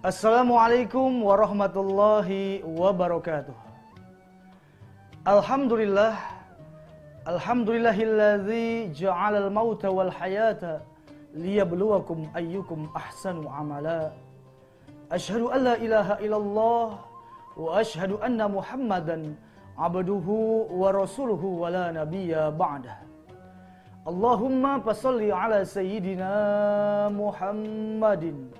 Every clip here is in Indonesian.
Assalamualaikum warahmatullahi wabarakatuh. Alhamdulillah, alhamdulillahilladzi ja'alal mauta wal hayata liyabluwakum ayyukum ahsanu amala. Asyhadu an la ilaha illallah wa asyhadu anna Muhammadan abduhu wa rasuluhu wa la nabiyya ba'dah. Allahumma fasholli ala sayyidina Muhammadin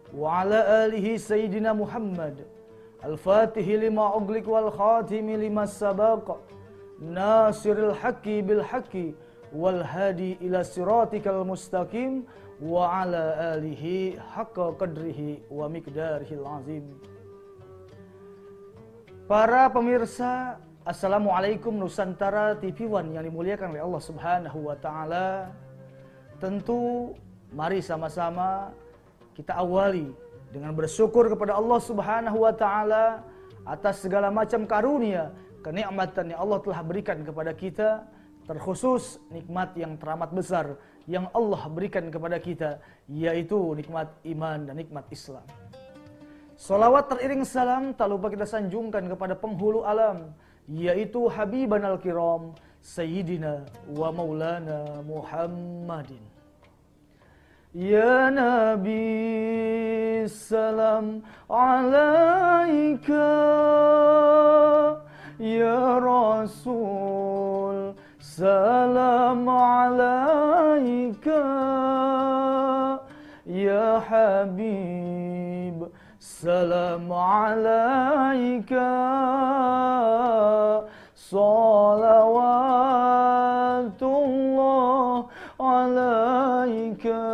wa ala alihi sayyidina Muhammad al-fatihi lima ughliq wal khatimi lima sabaq nasiril haqqi bil haqqi wal hadi ila siratikal mustaqim wa ala alihi haqqa qadrihi wa miqdarihil azim. Para pemirsa, Assalamualaikum Nusantara TV One yang dimuliakan oleh Allah Subhanahu wa taala. Tentu mari sama-sama kita awali dengan bersyukur kepada Allah Subhanahu wa taala atas segala macam karunia, kenikmatan yang Allah telah berikan kepada kita, terkhusus nikmat yang teramat besar yang Allah berikan kepada kita, yaitu nikmat iman dan nikmat Islam. Salawat teriring salam tak lupa kita sanjungkan kepada penghulu alam, yaitu Habiban al-Kiram Sayyidina wa Maulana Muhammadin. Ya Nabi salam alaika, ya Rasul salam alaika, ya Habib salam alaika, salawatullah alaika,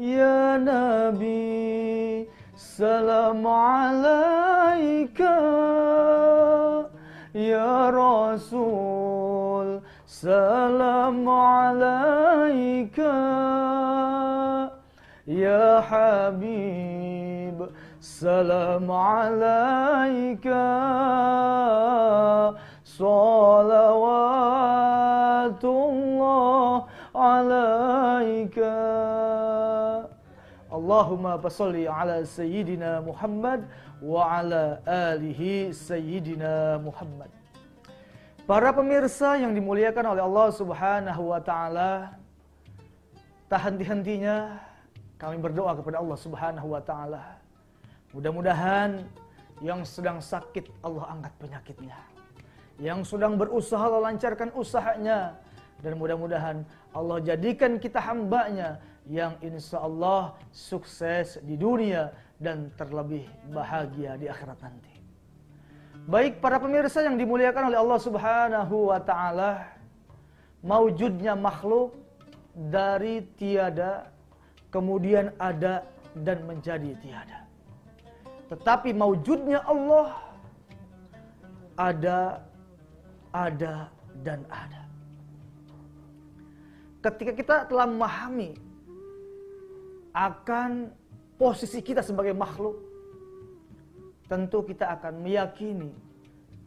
ya Nabi salam alaika, ya Rasul salam alaika, ya Habib salam alaika, salawatullah alaika. Allahumma fasholli ala sayyidina Muhammad wa ala alihi sayyidina Muhammad. Para pemirsa yang dimuliakan oleh Allah Subhanahu wa taala, tak henti-hentinya kami berdoa kepada Allah Subhanahu wa taala. Mudah-mudahan yang sedang sakit Allah angkat penyakitnya, yang sedang berusaha Allah lancarkan usahanya, dan mudah-mudahan Allah jadikan kita hambanya yang insya Allah sukses di dunia dan terlebih bahagia di akhirat nanti. Baik para pemirsa yang dimuliakan oleh Allah Subhanahu wa taala, maujudnya makhluk dari tiada kemudian ada dan menjadi tiada. Tetapi maujudnya Allah ada dan ada. Ketika kita telah memahami akan posisi kita sebagai makhluk, tentu kita akan meyakini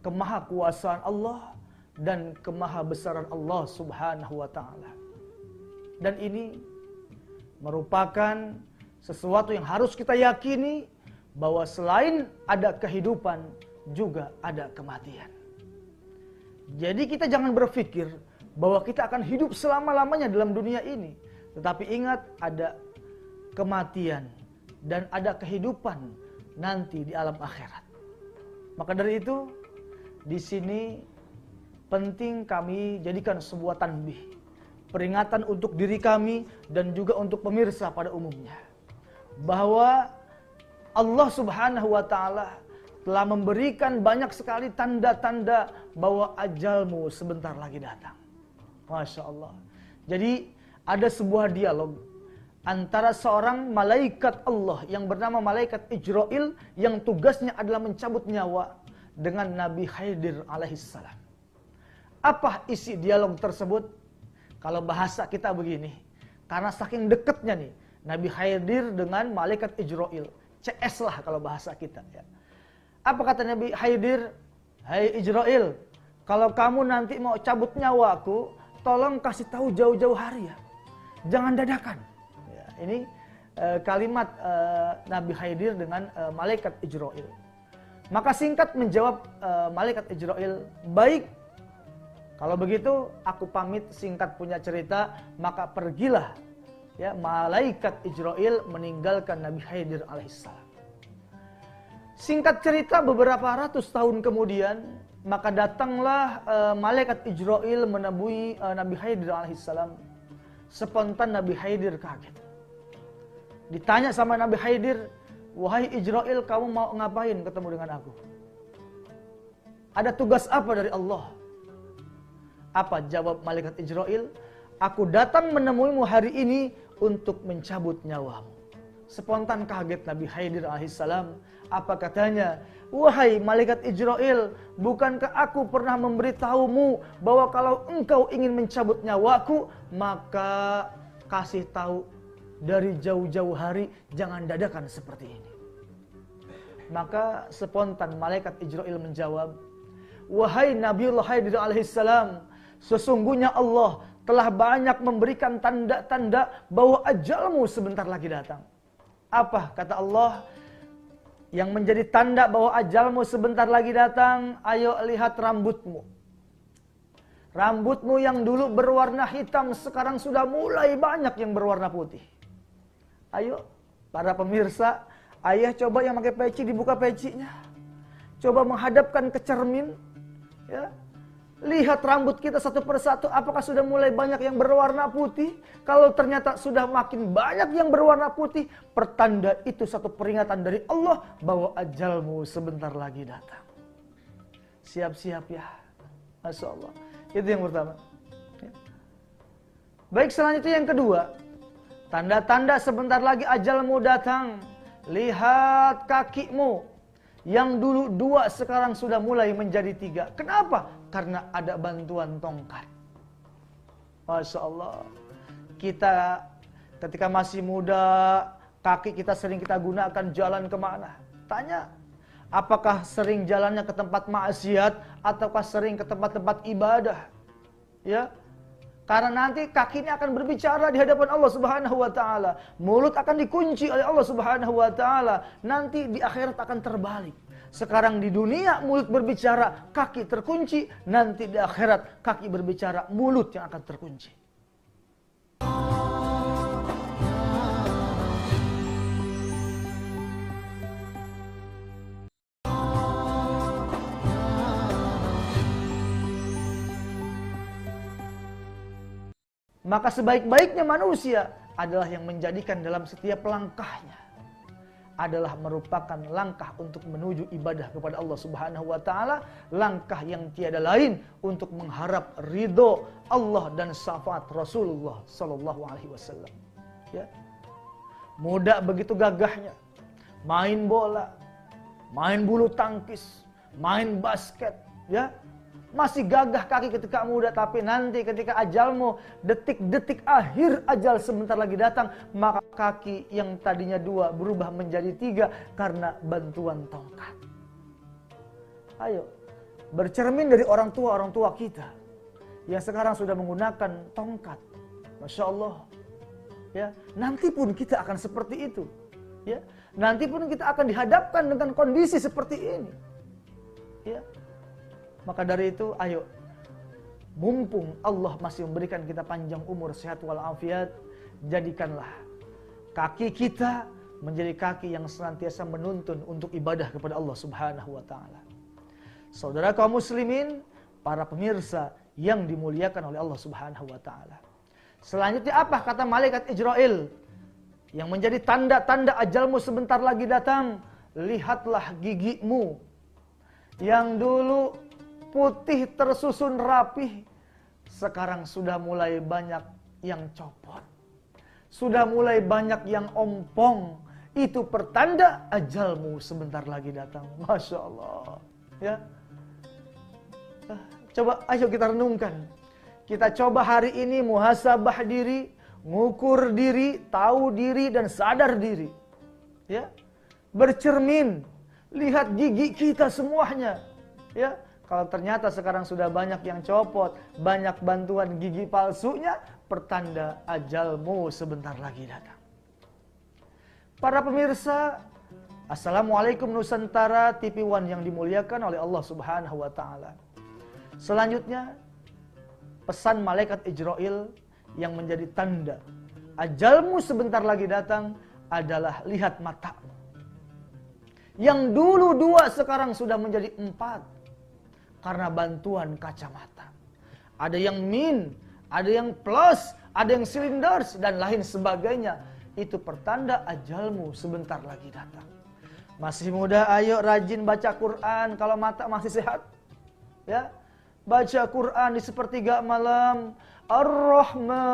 kemahakuasaan Allah dan kemahabesaran Allah Subhanahu wa taala. Dan ini merupakan sesuatu yang harus kita yakini, bahwa selain ada kehidupan juga ada kematian. Jadi kita jangan berpikir bahwa kita akan hidup selama-lamanya dalam dunia ini, tetapi ingat ada kematian dan ada kehidupan nanti di alam akhirat. Maka dari itu di sini penting kami jadikan sebuah tanbih, peringatan untuk diri kami dan juga untuk pemirsa pada umumnya, bahwa Allah Subhanahu wa taala telah memberikan banyak sekali tanda-tanda bahwa ajalmu sebentar lagi datang. Masya Allah. Jadi ada sebuah dialog antara seorang malaikat Allah yang bernama malaikat Ijrail, yang tugasnya adalah mencabut nyawa, dengan Nabi Khidir alaihissalam. Apa isi dialog tersebut? Kalau bahasa kita begini, karena saking dekatnya nih Nabi Khidir dengan malaikat Ijrail, CS lah kalau bahasa kita ya. Apa kata Nabi Khidir? Hai Ijrail, kalau kamu nanti mau cabut nyawaku, tolong kasih tahu jauh-jauh hari ya. Jangan dadakan. Ya, ini kalimat Nabi Khidir dengan malaikat Ijrail. Maka singkat menjawab malaikat Ijrail, "Baik, kalau begitu aku pamit, singkat punya cerita, maka pergilah." Ya, malaikat Ijrail meninggalkan Nabi Khidir alaihissalam. Singkat cerita, beberapa ratus tahun kemudian, maka datanglah malaikat Ijrail menemui Nabi Khidir alaihissalam. Spontan Nabi Khidir kaget. Ditanya sama Nabi Khidir, "Wahai Ijrail, kamu mau ngapain ketemu dengan aku? Ada tugas apa dari Allah?" Apa jawab malaikat Ijrail? "Aku datang menemuimu hari ini untuk mencabut nyawamu." Spontan kaget Nabi Khidir alaihissalam. Apa katanya? "Wahai malaikat Ijrail, bukankah aku pernah memberitahumu bahwa kalau engkau ingin mencabut nyawaku, maka kasih tahu dari jauh-jauh hari, jangan dadakan seperti ini." Maka spontan malaikat Ijrail menjawab, "Wahai Nabiullah Khidir alaihissalam, sesungguhnya Allah telah banyak memberikan tanda-tanda bahwa ajalmu sebentar lagi datang." Apa kata Allah yang menjadi tanda bahwa ajalmu sebentar lagi datang? "Ayo lihat rambutmu. Rambutmu yang dulu berwarna hitam sekarang sudah mulai banyak yang berwarna putih." Ayo para pemirsa, ayah coba yang pakai peci dibuka pecinya. Coba menghadapkan ke cermin, ya. Lihat rambut kita satu persatu, apakah sudah mulai banyak yang berwarna putih? Kalau ternyata sudah makin banyak yang berwarna putih, pertanda itu satu peringatan dari Allah bahwa ajalmu sebentar lagi datang. Siap-siap ya. Masya Allah. Itu yang pertama. Baik, selanjutnya yang kedua. Tanda-tanda sebentar lagi ajalmu datang. Lihat kakimu. Yang dulu 2 sekarang sudah mulai menjadi 3. Kenapa? Karena ada bantuan tongkat. Masya Allah. Kita ketika masih muda, kaki kita sering kita gunakan jalan kemana? Tanya, apakah sering jalannya ke tempat maksiat ataukah sering ke tempat-tempat ibadah? Ya. Karena nanti kaki ini akan berbicara di hadapan Allah Subhanahu wa taala. Mulut akan dikunci oleh Allah Subhanahu wa taala. Nanti di akhirat akan terbalik. Sekarang di dunia mulut berbicara, kaki terkunci. Nanti di akhirat kaki berbicara, mulut yang akan terkunci. Maka sebaik-baiknya manusia adalah yang menjadikan dalam setiap langkahnya adalah merupakan langkah untuk menuju ibadah kepada Allah Subhanahu wa taala, langkah yang tiada lain untuk mengharap ridho Allah dan syafaat Rasulullah sallallahu alaihi wasallam. Ya. Muda begitu gagahnya main bola, main bulu tangkis, main basket, ya. Masih gagah kaki ketika muda, tapi nanti ketika ajalmu, detik-detik akhir ajal sebentar lagi datang, maka kaki yang tadinya 2 berubah menjadi 3 karena bantuan tongkat. Ayo, bercermin dari orang tua kita yang sekarang sudah menggunakan tongkat. Masya Allah. Ya, nanti pun kita akan seperti itu. Ya, nanti pun kita akan dihadapkan dengan kondisi seperti ini. Ya. Maka dari itu, ayo, mumpung Allah masih memberikan kita panjang umur, sehat walafiat, jadikanlah kaki kita menjadi kaki yang senantiasa menuntun untuk ibadah kepada Allah Subhanahu wa taala. Saudara kaum muslimin, para pemirsa yang dimuliakan oleh Allah Subhanahu wa taala. Selanjutnya apa kata malaikat Ijrail yang menjadi tanda-tanda ajalmu sebentar lagi datang? Lihatlah gigimu yang dulu putih tersusun rapih, sekarang sudah mulai banyak yang copot. Sudah mulai banyak yang ompong. Itu pertanda ajalmu sebentar lagi datang. Masya Allah. Ya. Coba ayo kita renungkan. Kita coba hari ini muhasabah diri, ngukur diri, tahu diri dan sadar diri. Ya. Bercermin, lihat gigi kita semuanya. Ya. Kalau ternyata sekarang sudah banyak yang copot, banyak bantuan gigi palsunya, pertanda ajalmu sebentar lagi datang. Para pemirsa, Assalamualaikum Nusantara TV One yang dimuliakan oleh Allah Subhanahu wa Ta'ala. Selanjutnya, pesan malaikat Ijrail yang menjadi tanda ajalmu sebentar lagi datang adalah lihat matamu. Yang dulu 2 sekarang sudah menjadi 4 karena bantuan kacamata. Ada yang min, ada yang plus, ada yang cylinders dan lain sebagainya. Itu pertanda ajalmu sebentar lagi datang. Masih muda, ayo rajin baca Quran kalau mata masih sehat. Ya, baca Quran di sepertiga malam. Ar-Rahman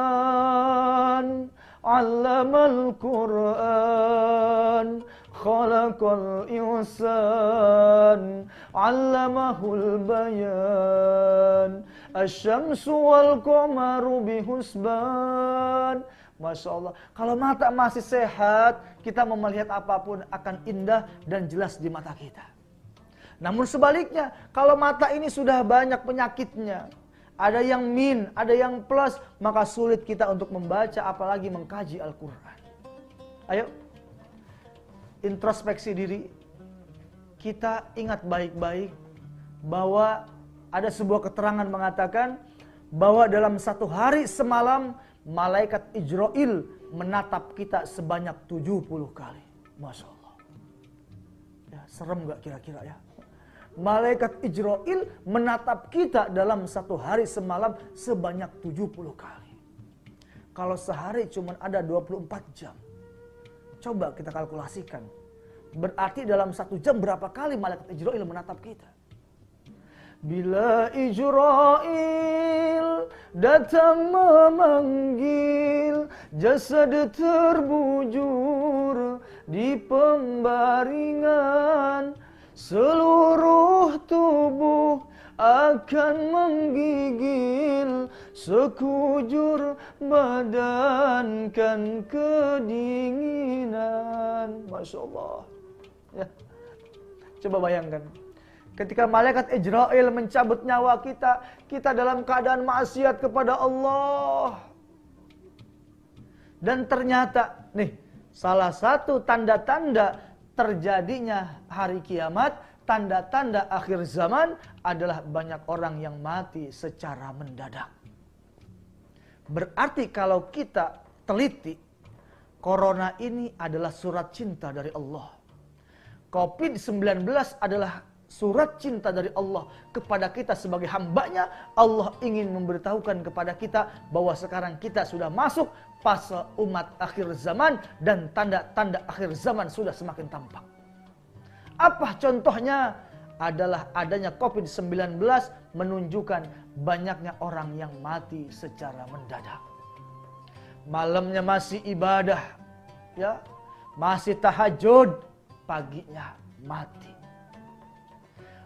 'allamal Quran, khalaqal insan, 'allamahul bayan, asy-syamsu wal qamaru bihusban. Masya Allah, kalau mata masih sehat, kita mau melihat apapun akan indah dan jelas di mata kita. Namun sebaliknya, kalau mata ini sudah banyak penyakitnya, ada yang min, ada yang plus, maka sulit kita untuk membaca apalagi mengkaji Al-Quran. Ayo, introspeksi diri. Kita ingat baik-baik bahwa ada sebuah keterangan mengatakan bahwa dalam 1 hari semalam malaikat Ijrail menatap kita sebanyak 70 kali. Masya Allah. Ya, serem gak kira-kira ya? Malaikat Ijrail menatap kita dalam 1 hari semalam sebanyak 70 kali. Kalau sehari cuma ada 24 jam. Coba kita kalkulasikan. Berarti dalam 1 jam berapa kali malaikat Ijrail menatap kita? Bila Ijrail datang memanggil, jasad terbujur di pembaringan, seluruh tubuh akan menggigil, sekujur badan kan kedinginan. Masya Allah. Ya. Coba bayangkan. Ketika malaikat Ijrail mencabut nyawa kita, kita dalam keadaan maksiat kepada Allah. Dan ternyata, nih, salah satu tanda-tanda terjadinya hari kiamat, tanda-tanda akhir zaman adalah banyak orang yang mati secara mendadak. Berarti kalau kita teliti, corona ini adalah surat cinta dari Allah. COVID-19 adalah surat cinta dari Allah kepada kita sebagai hambanya. Allah ingin memberitahukan kepada kita bahwa sekarang kita sudah masuk fase umat akhir zaman dan tanda-tanda akhir zaman sudah semakin tampak. Apa contohnya? Adalah adanya COVID-19 menunjukkan banyaknya orang yang mati secara mendadak. Malamnya masih ibadah, ya, masih tahajud, paginya mati.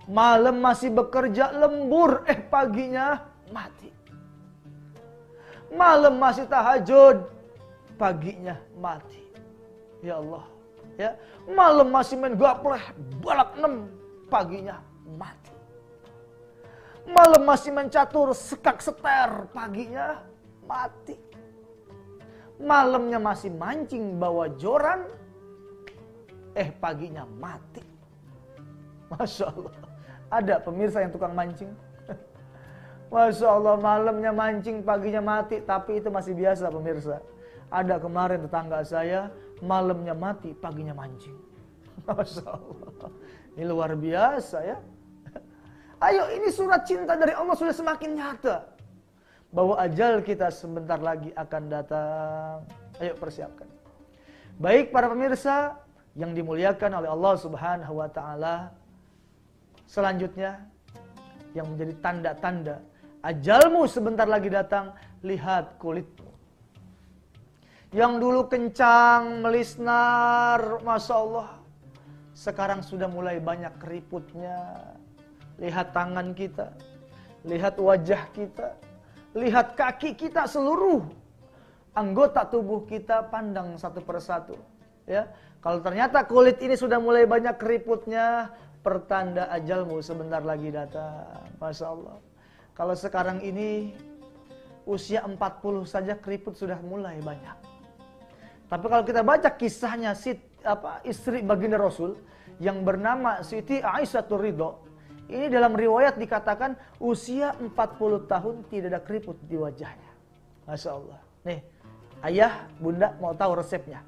Malam masih bekerja lembur, paginya mati. Malam masih tahajud, paginya mati. Ya Allah, ya. Malam masih main gapleh, balap 6, paginya mati. Malam masih main catur, sekak seter, paginya mati. Malamnya masih mancing bawa joran, paginya mati. Masya Allah. Ada pemirsa yang tukang mancing. Masya Allah, malamnya mancing, paginya mati. Tapi itu masih biasa pemirsa. Ada kemarin tetangga saya, malamnya mati, paginya mancing. Masya Allah. Ini luar biasa ya. Ayo, ini surat cinta dari Allah sudah semakin nyata. Bahwa ajal kita sebentar lagi akan datang. Ayo persiapkan. Baik para pemirsa yang dimuliakan oleh Allah Subhanahu wa Ta'ala. Selanjutnya, yang menjadi tanda-tanda ajalmu sebentar lagi datang, lihat kulitmu. Yang dulu kencang, melisnar, Masya Allah, sekarang sudah mulai banyak keriputnya. Lihat tangan kita, lihat wajah kita, lihat kaki kita, seluruh anggota tubuh kita, pandang satu persatu. Ya, kalau ternyata kulit ini sudah mulai banyak keriputnya, pertanda ajalmu sebentar lagi datang. Masya Allah. Kalau sekarang ini usia 40 saja keriput sudah mulai banyak. Tapi kalau kita baca kisahnya istri baginda Rasul yang bernama Siti Aisyah Ridho, ini dalam riwayat dikatakan usia 40 tahun tidak ada keriput di wajahnya. Masya Allah. Nih, ayah, bunda mau tahu resepnya.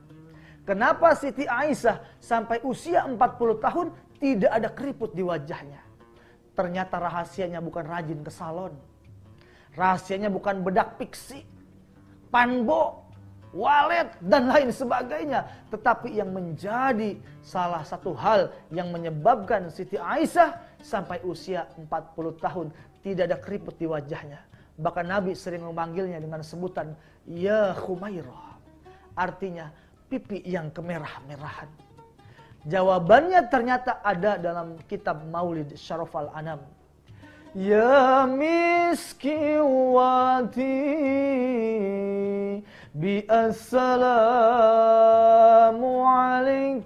Kenapa Siti Aisyah sampai usia 40 tahun tidak ada keriput di wajahnya? Ternyata rahasianya bukan rajin ke salon. Rahasianya bukan bedak piksi, panbo, walet, dan lain sebagainya. Tetapi yang menjadi salah satu hal yang menyebabkan Siti Aisyah sampai usia 40 tahun tidak ada keriput di wajahnya. Bahkan Nabi sering memanggilnya dengan sebutan Ya Khumairah. Artinya pipi yang kemerah-merahan. Jawabannya ternyata ada dalam kitab Maulid Syarafal Anam. Ya miskiwati bi assalamu alaik.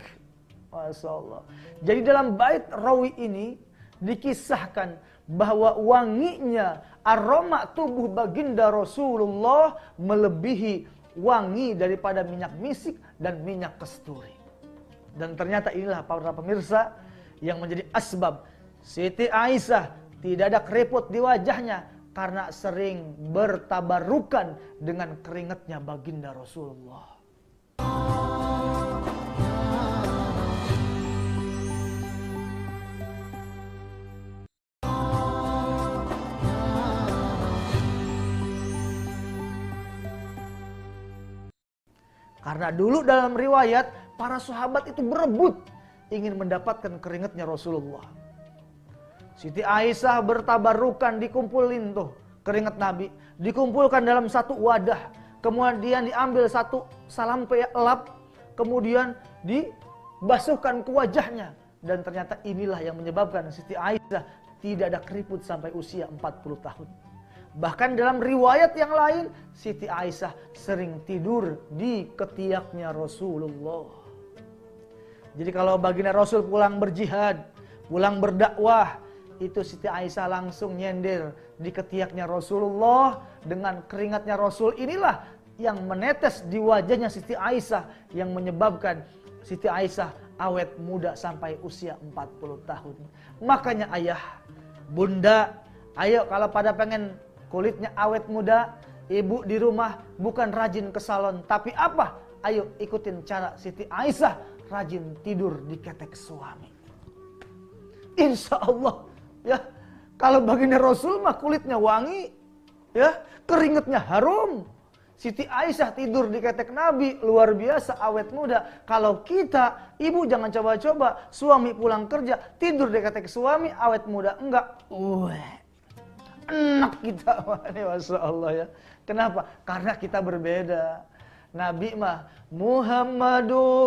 Masya Allah. Jadi dalam bait rawi ini dikisahkan bahwa wanginya aroma tubuh baginda Rasulullah melebihi wangi daripada minyak misik dan minyak kasturi. Dan ternyata inilah para pemirsa yang menjadi asbab Siti Aisyah tidak ada keriput di wajahnya karena sering bertabarukan dengan keringatnya baginda Rasulullah. Karena dulu dalam riwayat para sahabat itu berebut ingin mendapatkan keringatnya Rasulullah. Siti Aisyah bertabarukan, dikumpulin tuh keringat Nabi, dikumpulkan dalam satu wadah, kemudian diambil satu salampe elap, kemudian dibasuhkan ke wajahnya. Dan ternyata inilah yang menyebabkan Siti Aisyah tidak ada keriput sampai usia 40 tahun. Bahkan dalam riwayat yang lain, Siti Aisyah sering tidur di ketiaknya Rasulullah. Jadi kalau baginda Rasul pulang berjihad, pulang berdakwah, itu Siti Aisyah langsung nyender di ketiaknya Rasulullah. Dengan keringatnya Rasul inilah yang menetes di wajahnya Siti Aisyah, yang menyebabkan Siti Aisyah awet muda sampai usia 40 tahun. Makanya ayah, bunda, ayo kalau pada pengen kulitnya awet muda, ibu di rumah bukan rajin ke salon, tapi apa? Ayo ikutin cara Siti Aisyah, rajin tidur di ketek suami. Insya Allah, ya, kalau baginda Rasul mah kulitnya wangi, ya, keringatnya harum. Siti Aisyah tidur di ketek Nabi, luar biasa awet muda. Kalau kita, ibu jangan coba-coba, suami pulang kerja, tidur di ketek suami, awet muda. Enggak, enak kita, Masya Allah ya. Kenapa? Karena kita berbeda. Nabi mah Muhammadun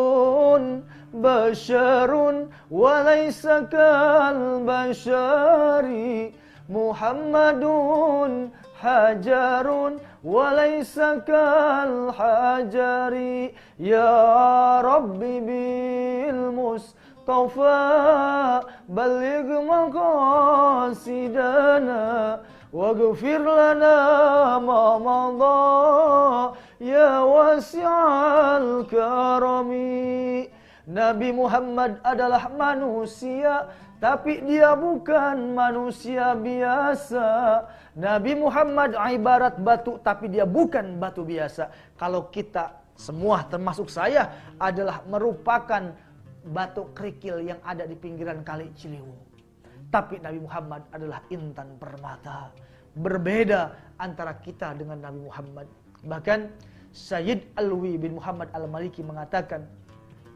basyarun walaysa kal basyari. Muhammadun hajarun walaysa kal hajari. Ya Rabbi bil Mustafa baligh maqasidana waghfir lana ma madha ya wasi'al karami. Nabi Muhammad adalah manusia, tapi dia bukan manusia biasa. Nabi Muhammad ibarat batu, tapi dia bukan batu biasa. Kalau kita semua termasuk saya adalah merupakan batu kerikil yang ada di pinggiran kali Ciliwung. Tapi Nabi Muhammad adalah intan permata. Berbeda antara kita dengan Nabi Muhammad. Bahkan Sayyid Alwi bin Muhammad Al-Maliki mengatakan,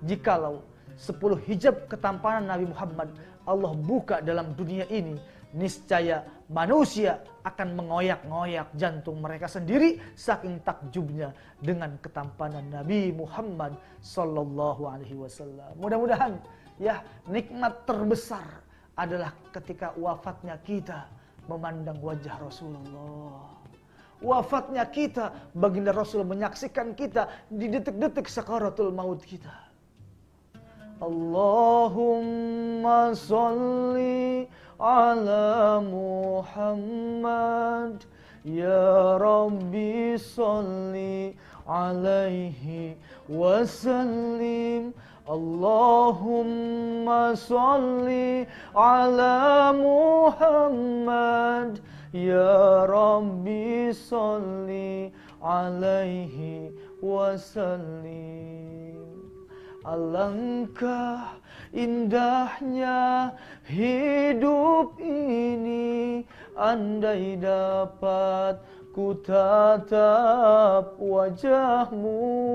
jikalau 10 hijab ketampanan Nabi Muhammad Allah buka dalam dunia ini, niscaya manusia akan mengoyak-ngoyak jantung mereka sendiri saking takjubnya dengan ketampanan Nabi Muhammad sallallahu alaihi wasallam. Mudah-mudahan ya, nikmat terbesar adalah ketika wafatnya kita memandang wajah Rasulullah. Wafatnya kita, baginda Rasul menyaksikan kita di detik-detik sakaratul maut kita. Allahumma sholli ala Muhammad, ya Rabbi sholli alaihi wa sallim. Allahumma salli ala Muhammad, ya Rabbi salli alaihi wa sallim. Alangkah indahnya hidup ini, andai dapat ku tatap wajahmu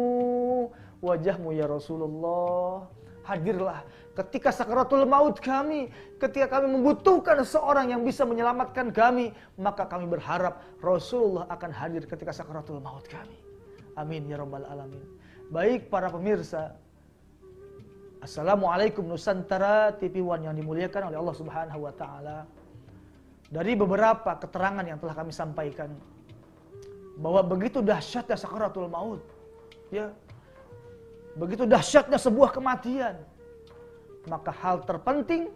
ya Rasulullah. Hadirlah ketika sakaratul maut kami, ketika kami membutuhkan seorang yang bisa menyelamatkan kami, maka kami berharap Rasulullah akan hadir ketika sakaratul maut kami. Amin ya rabbal alamin. Baik para pemirsa, Assalamualaikum Nusantara TV One yang dimuliakan oleh Allah Subhanahu wa taala. Dari beberapa keterangan yang telah kami sampaikan, bahwa begitu dahsyatnya sakaratul maut, ya, begitu dahsyatnya sebuah kematian, maka hal terpenting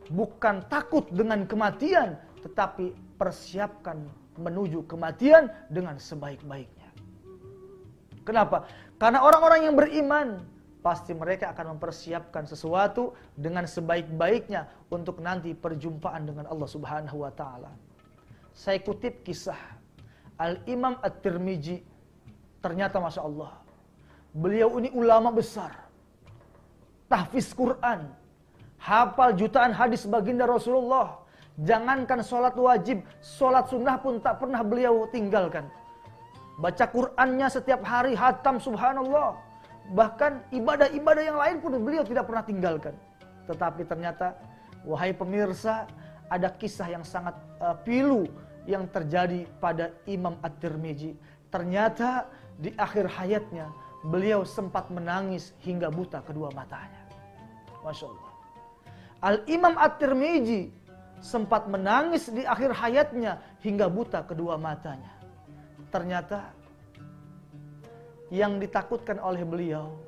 bukan takut dengan kematian, tetapi persiapkan menuju kematian dengan sebaik-baiknya. Kenapa? Karena orang-orang yang beriman pasti mereka akan mempersiapkan sesuatu dengan sebaik-baiknya untuk nanti perjumpaan dengan Allah Subhanahu wa taala. Saya kutip kisah Al-Imam At-Tirmizi. Ternyata Masya Allah, beliau ini ulama besar, tahfiz Quran, hafal jutaan hadis baginda Rasulullah. Jangankan sholat wajib, sholat sunnah pun tak pernah beliau tinggalkan. Baca Qurannya setiap hari, hatam, subhanallah. Bahkan ibadah-ibadah yang lain pun beliau tidak pernah tinggalkan. Tetapi ternyata, wahai pemirsa, ada kisah yang sangat pilu yang terjadi pada Imam At-Tirmizi. Ternyata di akhir hayatnya beliau sempat menangis hingga buta kedua matanya. Masya Allah. Al-Imam At-Tirmizi sempat menangis di akhir hayatnya hingga buta kedua matanya. Ternyata yang ditakutkan oleh beliau,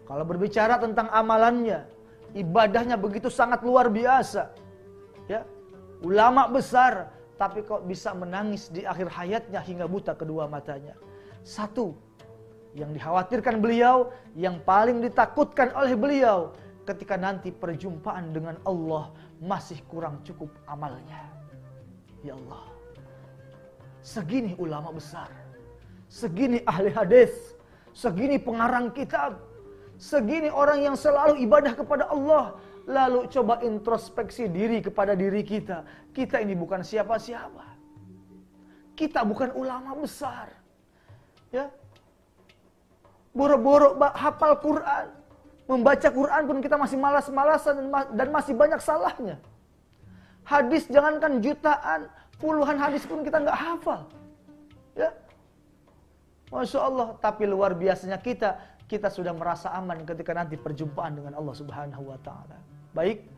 kalau berbicara tentang amalannya, ibadahnya begitu sangat luar biasa, ya, ulama besar, tapi kok bisa menangis di akhir hayatnya hingga buta kedua matanya. Satu, yang dikhawatirkan beliau, yang paling ditakutkan oleh beliau, ketika nanti perjumpaan dengan Allah masih kurang cukup amalnya. Ya Allah, segini ulama besar, segini ahli hadis, segini pengarang kitab, segini orang yang selalu ibadah kepada Allah. Lalu coba introspeksi diri kepada diri kita. Kita ini bukan siapa-siapa. Kita bukan ulama besar. Ya. Boro-boro hafal Quran, membaca Quran pun kita masih malas-malasan dan masih banyak salahnya. Hadis jangankan jutaan, puluhan hadis pun kita nggak hafal. Ya. Masya Allah, tapi luar biasanya kita sudah merasa aman ketika nanti perjumpaan dengan Allah Subhanahu wa taala. Baik,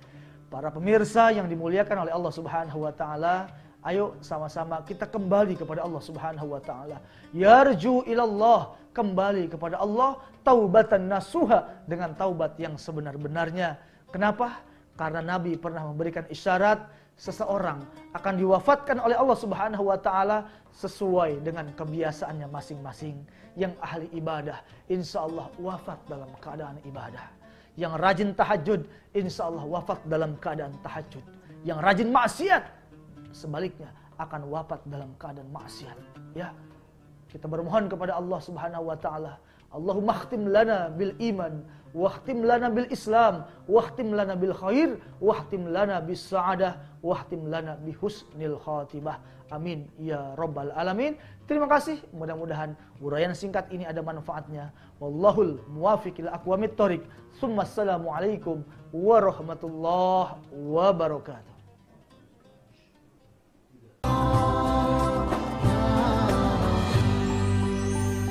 para pemirsa yang dimuliakan oleh Allah Subhanahu wa taala, ayo sama-sama kita kembali kepada Allah Subhanahu wa taala. Yarju ilallah, kembali kepada Allah, taubatan nasuha, dengan taubat yang sebenar-benarnya. Kenapa? Karena Nabi pernah memberikan isyarat seseorang akan diwafatkan oleh Allah Subhanahu wa taala sesuai dengan kebiasaannya masing-masing. Yang ahli ibadah, insya Allah wafat dalam keadaan ibadah. Yang rajin tahajud, insya Allah wafat dalam keadaan tahajud. Yang rajin maksiat, sebaliknya akan wafat dalam keadaan maksiat. Ya, kita bermohon kepada Allah Subhanahu wa taala, Allahumma khtim lana bil iman, wahtim lana bil Islam, wahtim lana bil khair, wahtim lana bis sa'adah, wahtim lana bi husnil khatimah. Amin ya rabbal alamin. Terima kasih. Mudah-mudahan uraian singkat ini ada manfaatnya. Wallahul muwaffiq ila aqwamit thoriq. Assalamualaikum warahmatullahi wabarakatuh.